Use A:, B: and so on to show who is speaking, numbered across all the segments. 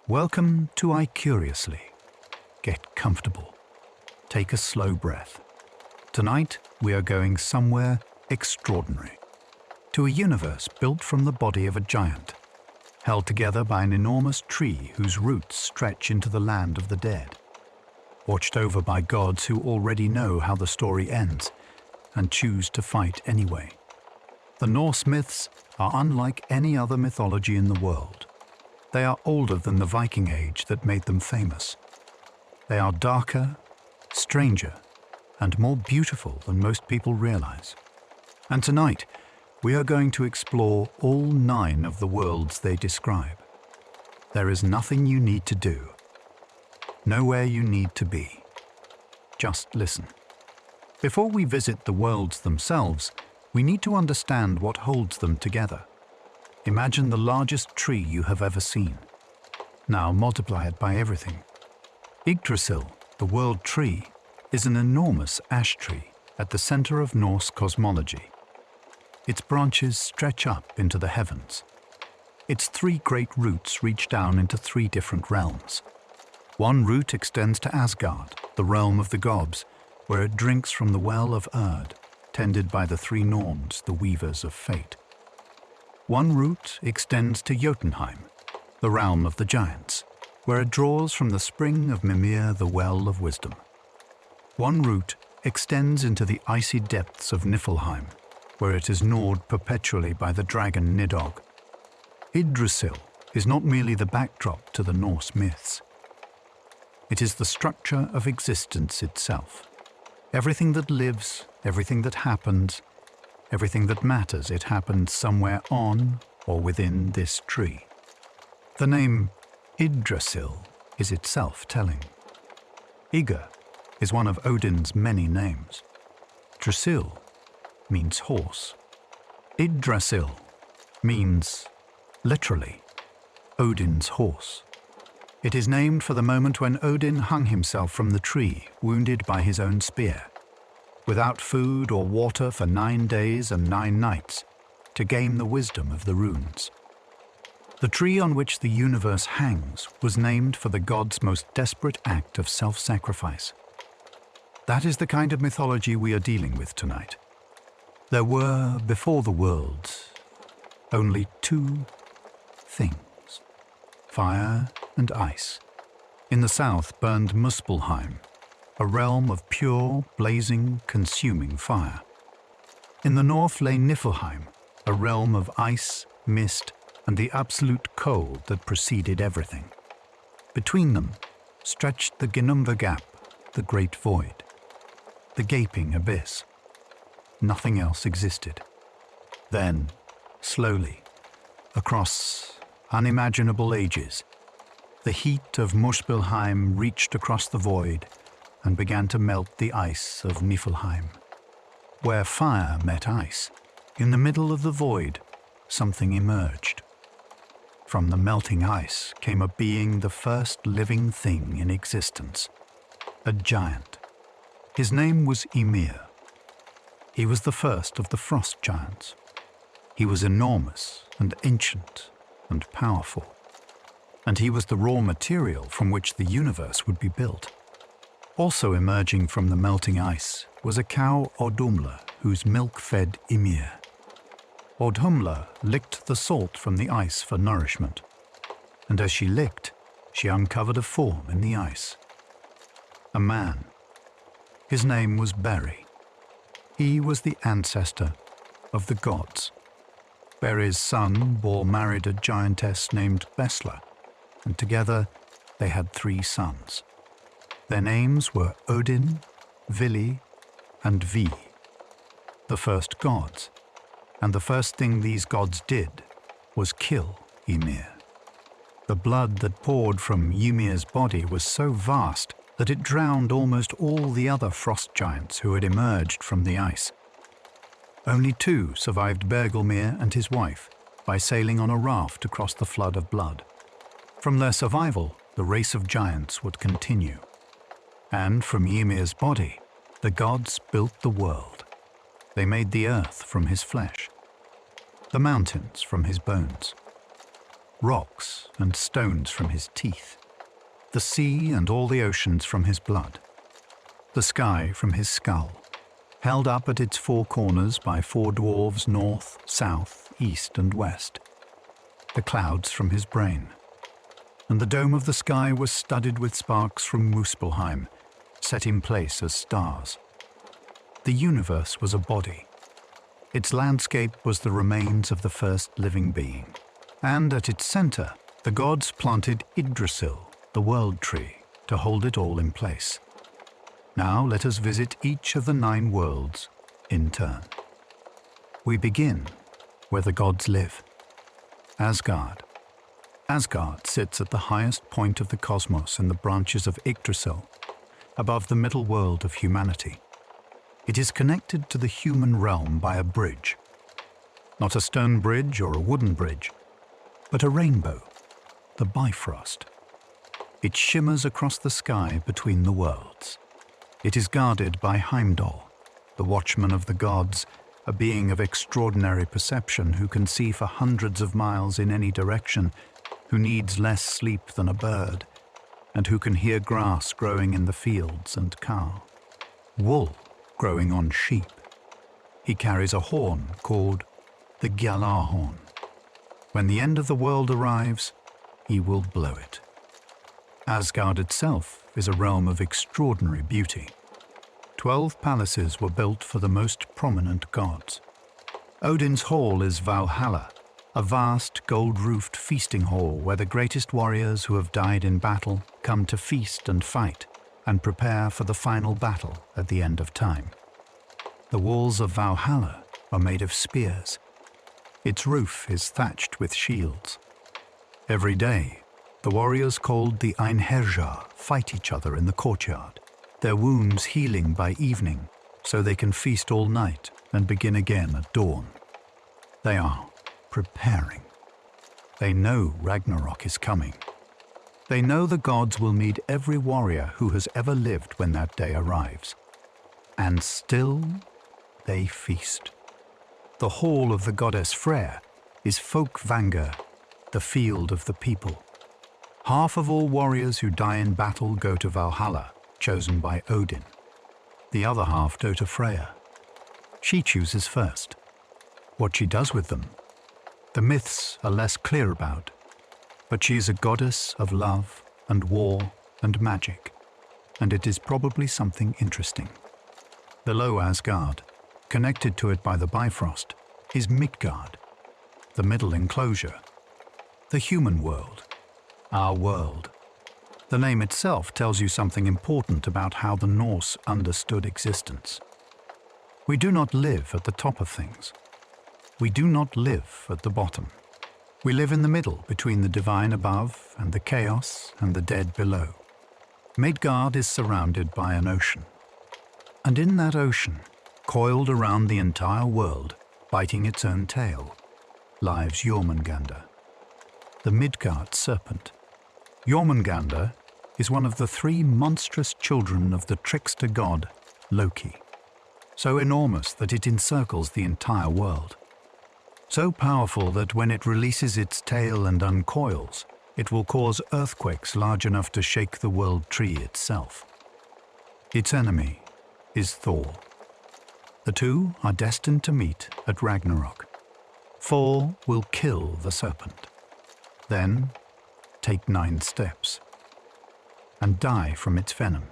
A: Welcome to IQriously. Get comfortable. Take a slow breath. Tonight we are going somewhere extraordinary. To a universe built from the body of a giant, held together by an enormous tree whose roots stretch into the land of the dead. Watched over by gods who already know how the story ends and choose to fight anyway. The Norse myths are unlike any other mythology in the world. They are older than the Viking Age that made them famous. They are darker, stranger, and more beautiful than most people realize. And tonight, we are going to explore all 9 of the worlds they describe. There is nothing you need to do, nowhere you need to be. Just listen. Before we visit the worlds themselves, we need to understand what holds them together. Imagine the largest tree you have ever seen. Now multiply it by everything. Yggdrasil, the world tree, is an enormous ash tree at the center of Norse cosmology. Its branches stretch up into the heavens. Its 3 great roots reach down into 3 different realms. One root extends to Asgard, the realm of the gods, where it drinks from the well of Erd, tended by the 3 Norns, the weavers of fate. One root extends to Jotunheim, the realm of the giants, where it draws from the spring of Mimir, the well of wisdom. One root extends into the icy depths of Niflheim, where it is gnawed perpetually by the dragon Nidhogg. Yggdrasil is not merely the backdrop to the Norse myths. It is the structure of existence itself. Everything that lives, everything that happens, everything that matters, it happens somewhere on or within this tree. The name Yggdrasil is itself telling. Ygr is one of Odin's many names. Drasil means horse. Yggdrasil means, literally, Odin's horse. It is named for the moment when Odin hung himself from the tree, wounded by his own spear, without food or water for 9 days and 9 nights, to gain the wisdom of the runes. The tree on which the universe hangs was named for the god's most desperate act of self-sacrifice. That is the kind of mythology we are dealing with tonight. There were, before the worlds, only 2 things: fire and ice. In the south burned Muspelheim, a realm of pure, blazing, consuming fire. In the north lay Niflheim, a realm of ice, mist, and the absolute cold that preceded everything. Between them stretched the Ginnungagap Gap, the great void, the gaping abyss. Nothing else existed. Then, slowly, across unimaginable ages, the heat of Muspelheim reached across the void and began to melt the ice of Niflheim. Where fire met ice, in the middle of the void, something emerged. From the melting ice came a being, the first living thing in existence, a giant. His name was Ymir. He was the first of the frost giants. He was enormous and ancient and powerful, and he was the raw material from which the universe would be built. Also emerging from the melting ice was a cow Audhumla, whose milk fed Ymir. Audhumla licked the salt from the ice for nourishment, and as she licked, she uncovered a form in the ice. A man. His name was Beri. He was the ancestor of the gods. Beri's son bore married a giantess named Besla, and together they had 3 sons. Their names were Odin, Vili, and Vi, the first gods, and the first thing these gods did was kill Ymir. The blood that poured from Ymir's body was so vast that it drowned almost all the other frost giants who had emerged from the ice. Only 2 survived Bergelmir and his wife by sailing on a raft across the flood of blood. From their survival, the race of giants would continue. And from Ymir's body, the gods built the world. They made the earth from his flesh, the mountains from his bones, rocks and stones from his teeth, the sea and all the oceans from his blood, the sky from his skull, held up at its four corners by four dwarves north, south, east and west, the clouds from his brain, and the dome of the sky was studded with sparks from Muspelheim, set in place as stars. The universe was a body. Its landscape was the remains of the first living being. And at its center, the gods planted Yggdrasil, the world tree, to hold it all in place. Now let us visit each of the 9 worlds in turn. We begin where the gods live. Asgard. Asgard sits at the highest point of the cosmos in the branches of Yggdrasil, above the middle world of humanity. It is connected to the human realm by a bridge. Not a stone bridge or a wooden bridge, but a rainbow, the Bifrost. It shimmers across the sky between the worlds. It is guarded by Heimdall, the watchman of the gods, a being of extraordinary perception who can see for hundreds of miles in any direction, who needs less sleep than a bird, and who can hear grass growing in the fields and cow, wool growing on sheep. He carries a horn called the Gjallarhorn. When the end of the world arrives, he will blow it. Asgard itself is a realm of extraordinary beauty. 12 palaces were built for the most prominent gods. Odin's hall is Valhalla, a vast gold-roofed feasting hall where the greatest warriors who have died in battle come to feast and fight and prepare for the final battle at the end of time. The walls of Valhalla are made of spears. Its roof is thatched with shields. Every day, the warriors called the Einherjar fight each other in the courtyard, their wounds healing by evening so they can feast all night and begin again at dawn. They are preparing. They know Ragnarok is coming. They know the gods will meet every warrior who has ever lived when that day arrives. And still, they feast. The hall of the goddess Freyr is Folkvangr, the field of the people. Half of all warriors who die in battle go to Valhalla, chosen by Odin. The other half go to Freyr. She chooses first. What she does with them, the myths are less clear about, but she is a goddess of love and war and magic, and it is probably something interesting. Below Asgard, connected to it by the Bifrost, is Midgard, the middle enclosure, the human world, our world. The name itself tells you something important about how the Norse understood existence. We do not live at the top of things. We do not live at the bottom. We live in the middle between the divine above and the chaos and the dead below. Midgard is surrounded by an ocean. And in that ocean, coiled around the entire world, biting its own tail, lives Jormungandr, the Midgard serpent. Jormungandr is one of the 3 monstrous children of the trickster god Loki, so enormous that it encircles the entire world. So powerful that when it releases its tail and uncoils, it will cause earthquakes large enough to shake the world tree itself. Its enemy is Thor. The two are destined to meet at Ragnarok. Thor will kill the serpent, then take 9 steps, and die from its venom.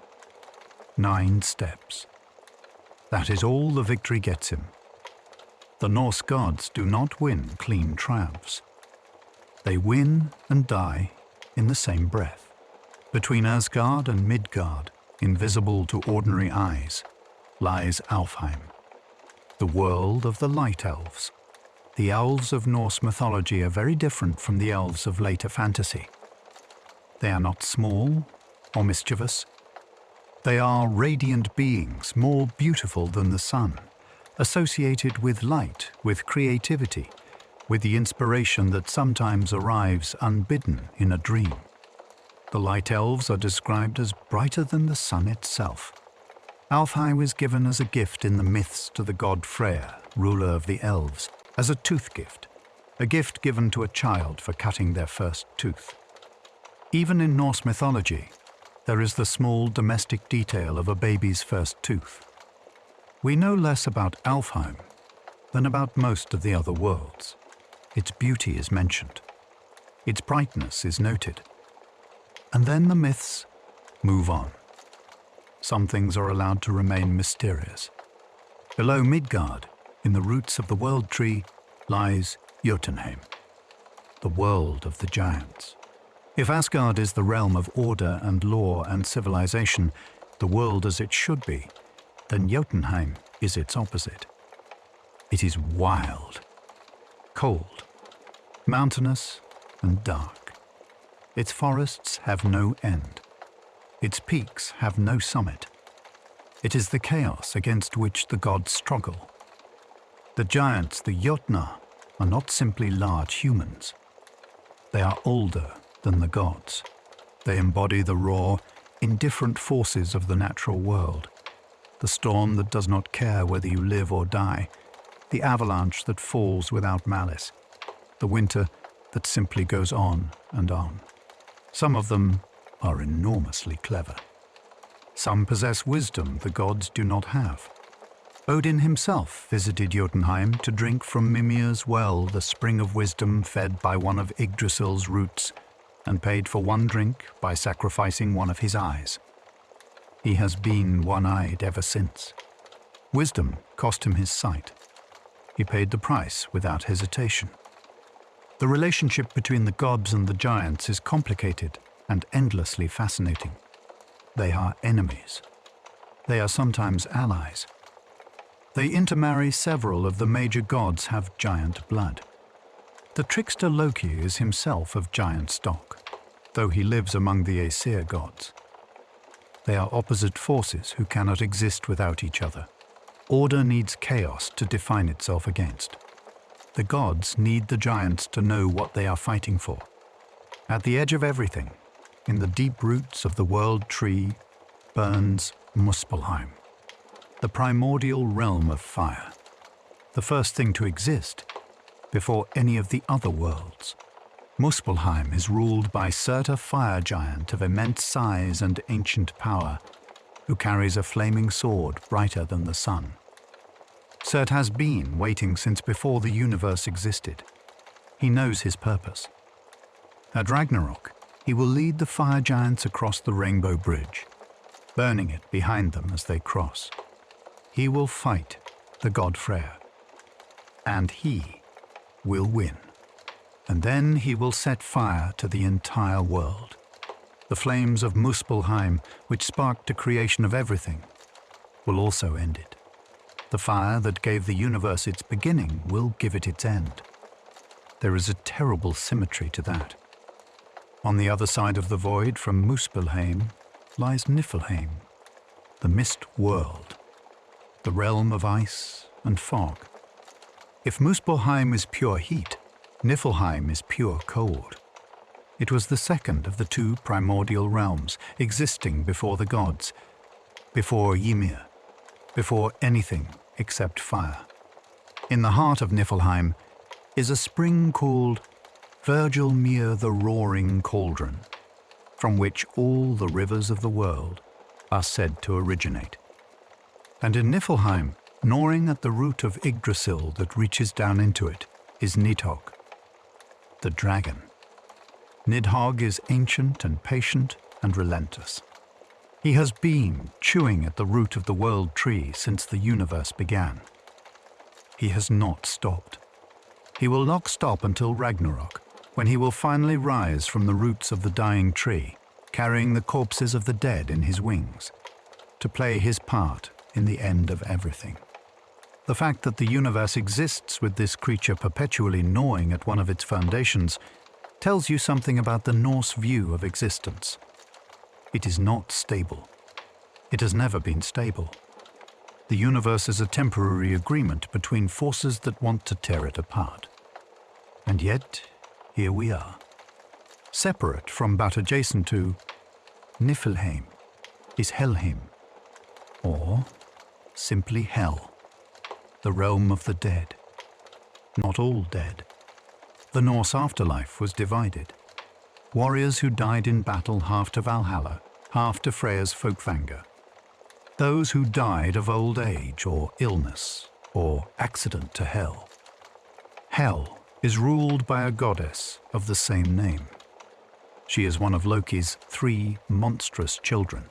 A: 9 steps. That is all the victory gets him. The Norse gods do not win clean triumphs. They win and die in the same breath. Between Asgard and Midgard, invisible to ordinary eyes, lies Alfheim, the world of the light elves. The elves of Norse mythology are very different from the elves of later fantasy. They are not small or mischievous. They are radiant beings, more beautiful than the sun, associated with light, with creativity, with the inspiration that sometimes arrives unbidden in a dream. The light elves are described as brighter than the sun itself. Alfheim is given as a gift in the myths to the god Freyr, ruler of the elves, as a tooth gift. a gift given to a child for cutting their first tooth. Even in Norse mythology, there is the small domestic detail of a baby's first tooth. We know less about Helheim than about most of the other worlds. Its beauty is mentioned. Its brightness is noted. And then the myths move on. Some things are allowed to remain mysterious. Below Midgard, in the roots of the World Tree, lies Jotunheim, the world of the giants. If Asgard is the realm of order and law and civilization, the world as it should be, then Jotunheim is its opposite. It is wild, cold, mountainous, and dark. Its forests have no end. Its peaks have no summit. It is the chaos against which the gods struggle. The giants, the Jotnar, are not simply large humans. They are older than the gods. They embody the raw, indifferent forces of the natural world. The storm that does not care whether you live or die. The avalanche that falls without malice. The winter that simply goes on and on. Some of them are enormously clever. Some possess wisdom the gods do not have. Odin himself visited Jotunheim to drink from Mimir's well, the spring of wisdom fed by one of Yggdrasil's roots, and paid for one drink by sacrificing one of his eyes. He has been one-eyed ever since. Wisdom cost him his sight. He paid the price without hesitation. The relationship between the gods and the giants is complicated and endlessly fascinating. They are enemies. They are sometimes allies. They intermarry. Several of the major gods have giant blood. The trickster Loki is himself of giant stock, though he lives among the Aesir gods. They are opposite forces who cannot exist without each other. Order needs chaos to define itself against. The gods need the giants to know what they are fighting for. At the edge of everything, in the deep roots of the World Tree, burns Muspelheim, the primordial realm of fire, the first thing to exist before any of the other worlds. Muspelheim is ruled by Surtur fire giant of immense size and ancient power, who carries a flaming sword brighter than the sun. Surt has been waiting since before the universe existed. He knows his purpose. At Ragnarok, he will lead the fire giants across the Rainbow Bridge, burning it behind them as they cross. He will fight the god Freyr, and he will win. And then he will set fire to the entire world. The flames of Muspelheim, which sparked the creation of everything, will also end it. The fire that gave the universe its beginning will give it its end. There is a terrible symmetry to that. On the other side of the void from Muspelheim lies Niflheim, the mist world, the realm of ice and fog. If Muspelheim is pure heat, Niflheim is pure cold. It was the second of the two primordial realms existing before the gods, before Ymir, before anything except fire. In the heart of Niflheim is a spring called Virgilmere the Roaring Cauldron, from which all the rivers of the world are said to originate. And in Niflheim, gnawing at the root of Yggdrasil that reaches down into it, is Nidhogg, the dragon. Nidhogg is ancient and patient and relentless. He has been chewing at the root of the World Tree since the universe began. He has not stopped. He will not stop until Ragnarok, when he will finally rise from the roots of the dying tree, carrying the corpses of the dead in his wings, to play his part in the end of everything. The fact that the universe exists with this creature perpetually gnawing at one of its foundations tells you something about the Norse view of existence. It is not stable. It has never been stable. The universe is a temporary agreement between forces that want to tear it apart. And yet, here we are, separate from but adjacent to Niflheim is Helheim, or simply Hell, the realm of the dead. Not all dead, The Norse afterlife was divided. Warriors who died in battle half to Valhalla, half to Freya's Folkvanger. Those who died of old age or illness or accident to Hel. Hel is ruled by a goddess of the same name. She is one of Loki's 3 monstrous children.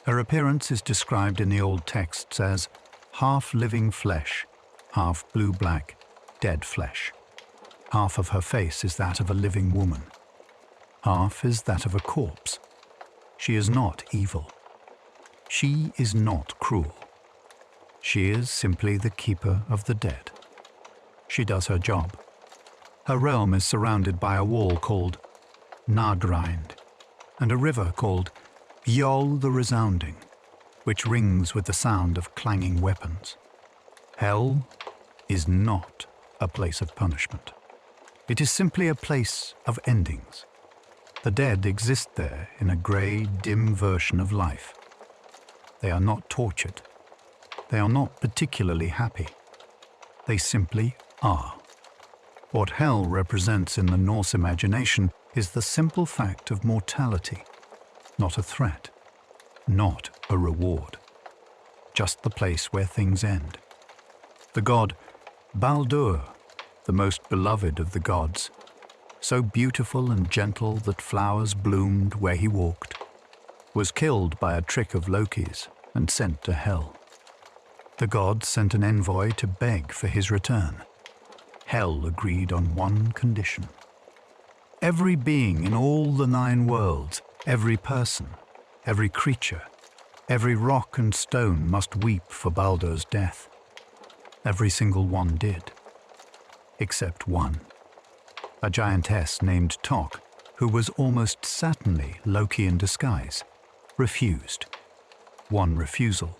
A: Her appearance is described in the old texts as half living flesh, half blue-black, dead flesh. Half of her face is that of a living woman. Half is that of a corpse. She is not evil. She is not cruel. She is simply the keeper of the dead. She does her job. Her realm is surrounded by a wall called Nagrind and a river called Gjol the Resounding, which rings with the sound of clanging weapons. Hell is not a place of punishment. It is simply a place of endings. The dead exist there in a grey, dim version of life. They are not tortured. They are not particularly happy. They simply are. What hell represents in the Norse imagination is the simple fact of mortality, not a threat, not a reward, just the place where things end. The god Baldur, the most beloved of the gods, so beautiful and gentle that flowers bloomed where he walked, was killed by a trick of Loki's and sent to Hel. The gods sent an envoy to beg for his return. Hel agreed on one condition. Every being in all the 9 worlds, every person, every creature, every rock and stone must weep for Baldur's death. Every single one did. Except one. A giantess named Tok, who was almost certainly Loki in disguise, refused. One refusal.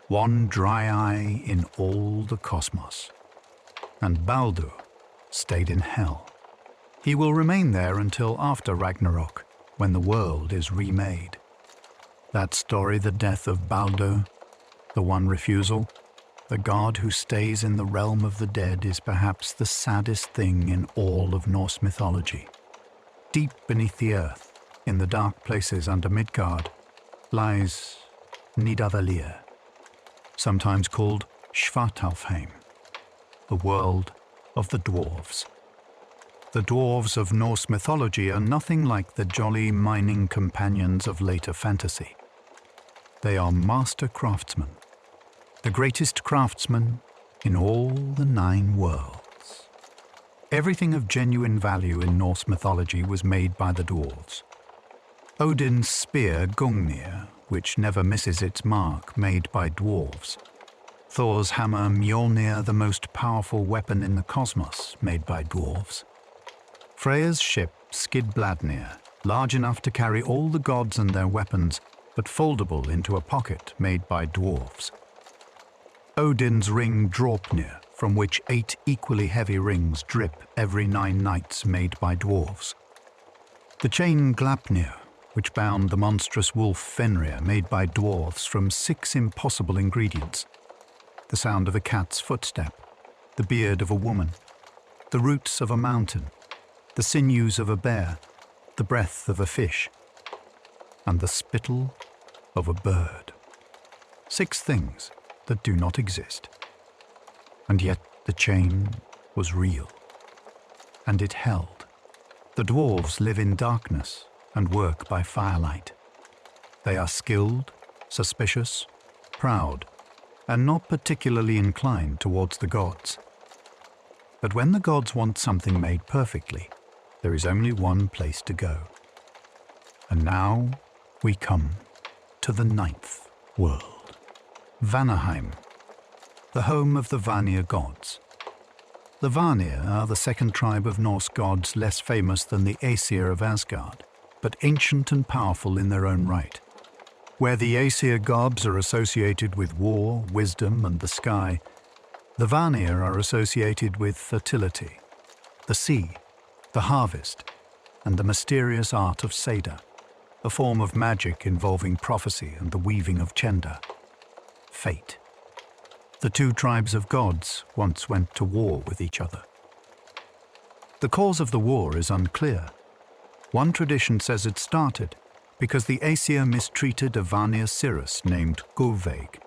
A: One dry eye in all the cosmos. And Baldur stayed in Hel. He will remain there until after Ragnarok, when the world is remade. That story, the death of Baldur, the one refusal, the god who stays in the realm of the dead, is perhaps the saddest thing in all of Norse mythology. Deep beneath the earth, in the dark places under Midgard, lies Nidavellir, sometimes called Svartalfheim, the world of the dwarves. The dwarves of Norse mythology are nothing like the jolly mining companions of later fantasy. They are master craftsmen, the greatest craftsmen in all the 9 worlds. Everything of genuine value in Norse mythology was made by the dwarves. Odin's spear Gungnir, which never misses its mark, made by dwarves. Thor's hammer Mjolnir, the most powerful weapon in the cosmos, made by dwarves. Freya's ship Skidbladnir, large enough to carry all the gods and their weapons, but foldable into a pocket, made by dwarves. Odin's ring Draupnir, from which 8 equally heavy rings drip every 9 nights, made by dwarves. The chain Gleipnir, which bound the monstrous wolf Fenrir, made by dwarves from 6 impossible ingredients. The sound of a cat's footstep, the beard of a woman, the roots of a mountain, the sinews of a bear, the breath of a fish, and the spittle of a bird. 6 things that do not exist. And yet the chain was real, and it held. The dwarves live in darkness and work by firelight. They are skilled, suspicious, proud, and not particularly inclined towards the gods. But when the gods want something made perfectly, there is only one place to go. And now we come to the 9th world, Vanaheim, the home of the Vanir gods. The Vanir are the 2nd tribe of Norse gods, less famous than the Aesir of Asgard, but ancient and powerful in their own right. Where the Aesir gods are associated with war, wisdom, and the sky, the Vanir are associated with fertility, the sea, the harvest, and the mysterious art of Seda, a form of magic involving prophecy and the weaving of Chenda, fate. The 2 tribes of gods once went to war with each other. The cause of the war is unclear. One tradition says it started because the Aesir mistreated a Vanir Cirrus named Gulveig,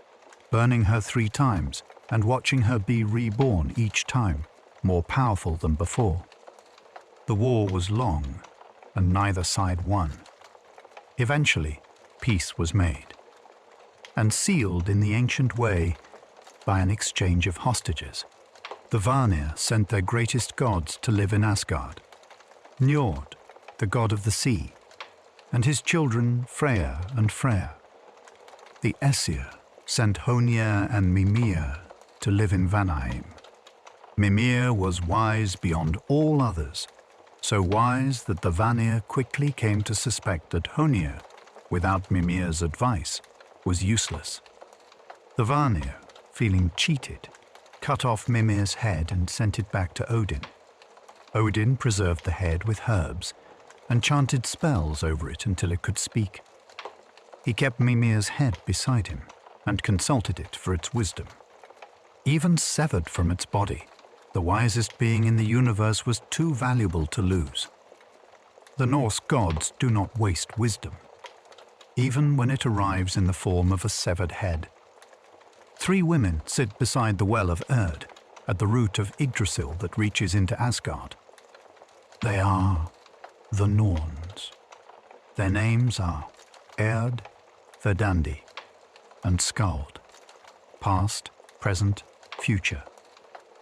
A: burning her 3 times and watching her be reborn each time, more powerful than before. The war was long, and neither side won. Eventually, peace was made, and sealed in the ancient way by an exchange of hostages. The Vanir sent their greatest gods to live in Asgard: Njord, the god of the sea, and his children Freya and Freyr. The Aesir sent Honir and Mimir to live in Valheim. Mimir was wise beyond all others, so wise that the Vanir quickly came to suspect that Honir, without Mimir's advice, was useless. The Vanir, feeling cheated, cut off Mimir's head and sent it back to Odin. Odin preserved the head with herbs and chanted spells over it until it could speak. He kept Mimir's head beside him and consulted it for its wisdom. Even severed from its body, the wisest being in the universe was too valuable to lose. The Norse gods do not waste wisdom, even when it arrives in the form of a severed head. 3 women sit beside the well of Erd, at the root of Yggdrasil that reaches into Asgard. They are the Norns. Their names are Erd, Verdandi, and Skald, past, present, future,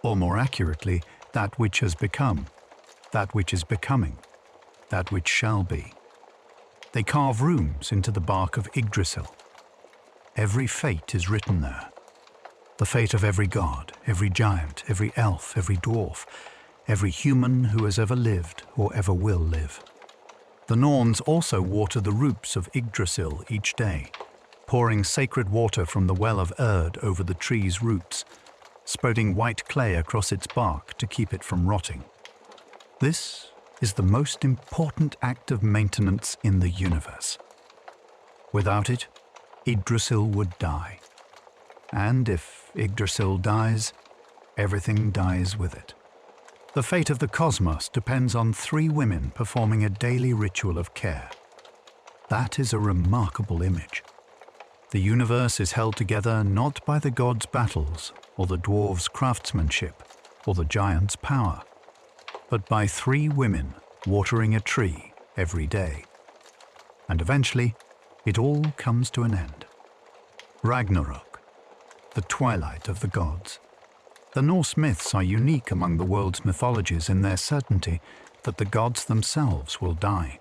A: or more accurately, that which has become, that which is becoming, that which shall be. They carve runes into the bark of Yggdrasil. Every fate is written there. The fate of every god, every giant, every elf, every dwarf, every human who has ever lived or ever will live. The Norns also water the roots of Yggdrasil each day, pouring sacred water from the well of Erd over the tree's roots, spouting white clay across its bark to keep it from rotting. This is the most important act of maintenance in the universe. Without it, Yggdrasil would die. And if Yggdrasil dies, everything dies with it. The fate of the cosmos depends on 3 women performing a daily ritual of care. That is a remarkable image. The universe is held together not by the gods' battles, or the dwarves' craftsmanship, or the giants' power, but by 3 women watering a tree every day. And eventually, it all comes to an end. Ragnarok, the twilight of the gods. The Norse myths are unique among the world's mythologies in their certainty that the gods themselves will die,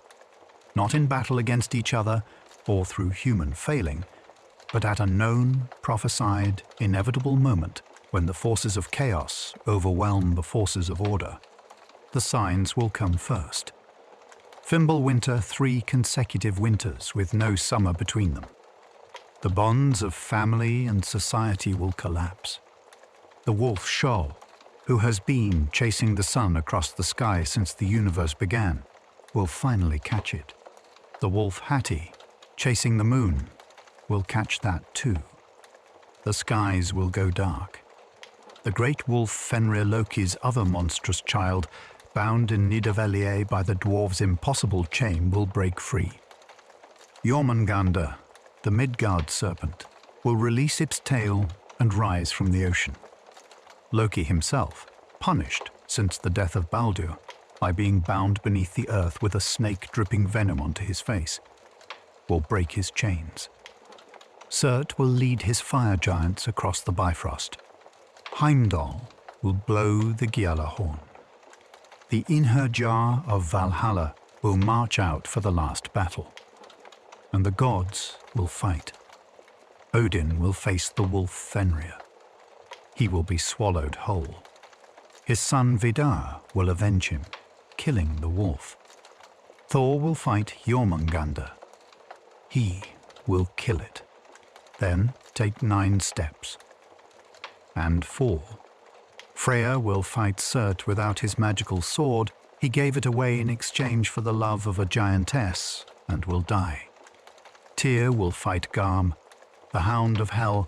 A: not in battle against each other or through human failing, but at a known, prophesied, inevitable moment when the forces of chaos overwhelm the forces of order. The signs will come first. Fimbulwinter 3 consecutive winters with no summer between them. The bonds of family and society will collapse. The wolf Sjöll, who has been chasing the sun across the sky since the universe began, will finally catch it. The wolf Hati, chasing the moon, will catch that too. The skies will go dark. The great wolf Fenrir Loki's other monstrous child, bound in Nidavellir by the dwarves' impossible chain, will break free. Jormungandr, the Midgard serpent, will release its tail and rise from the ocean. Loki himself, punished since the death of Baldur by being bound beneath the earth with a snake dripping venom onto his face, will break his chains. Surt will lead his fire giants across the Bifrost. Heimdall will blow the Gjallarhorn. The Einherjar of Valhalla will march out for the last battle. And the gods will fight. Odin will face the wolf Fenrir. He will be swallowed whole. His son Vidar will avenge him, killing the wolf. Thor will fight Jormungandr. He will kill it, then take 9 steps. And fall. Freya will fight Surt without his magical sword. He gave it away in exchange for the love of a giantess and will die. Tyr will fight Garm, the Hound of Hell,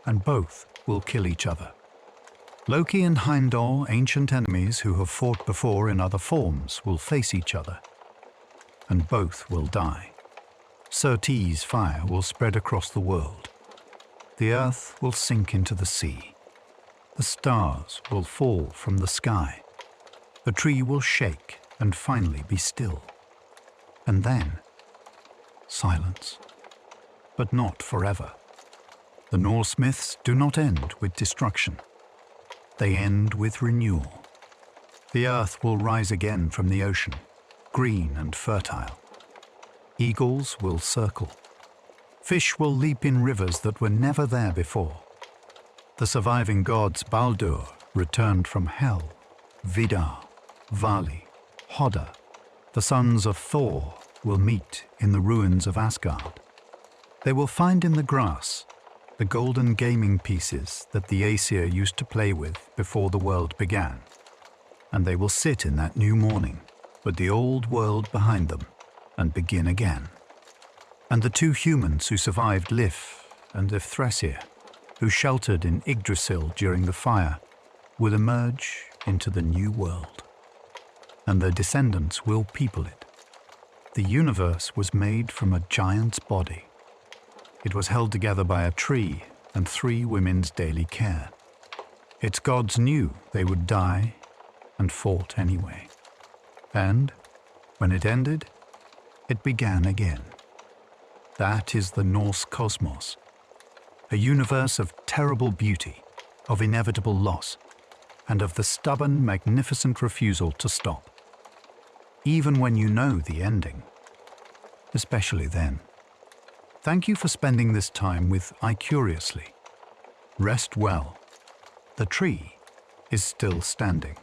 A: and both will kill each other. Loki and Heimdall, ancient enemies who have fought before in other forms, will face each other, and both will die. Surtees fire will spread across the world. The earth will sink into the sea. The stars will fall from the sky. The tree will shake and finally be still. And then, silence. But not forever. The Norse myths do not end with destruction. They end with renewal. The earth will rise again from the ocean, green and fertile. Eagles will circle. Fish will leap in rivers that were never there before. The surviving gods Baldur returned from Hel, Vidar, Vali, Hodda. The sons of Thor will meet in the ruins of Asgard. They will find in the grass the golden gaming pieces that the Aesir used to play with before the world began. And they will sit in that new morning with the old world behind them and begin again. And the two humans who survived Lif and Ithresir, who sheltered in Yggdrasil during the fire, will emerge into the new world. And their descendants will people it. The universe was made from a giant's body. It was held together by a tree and 3 women's daily care. Its gods knew they would die and fought anyway. And when it ended, it began again. That is the Norse cosmos, a universe of terrible beauty, of inevitable loss, and of the stubborn, magnificent refusal to stop. Even when you know the ending, especially then. Thank you for spending this time with IQriously. Rest well. The tree is still standing.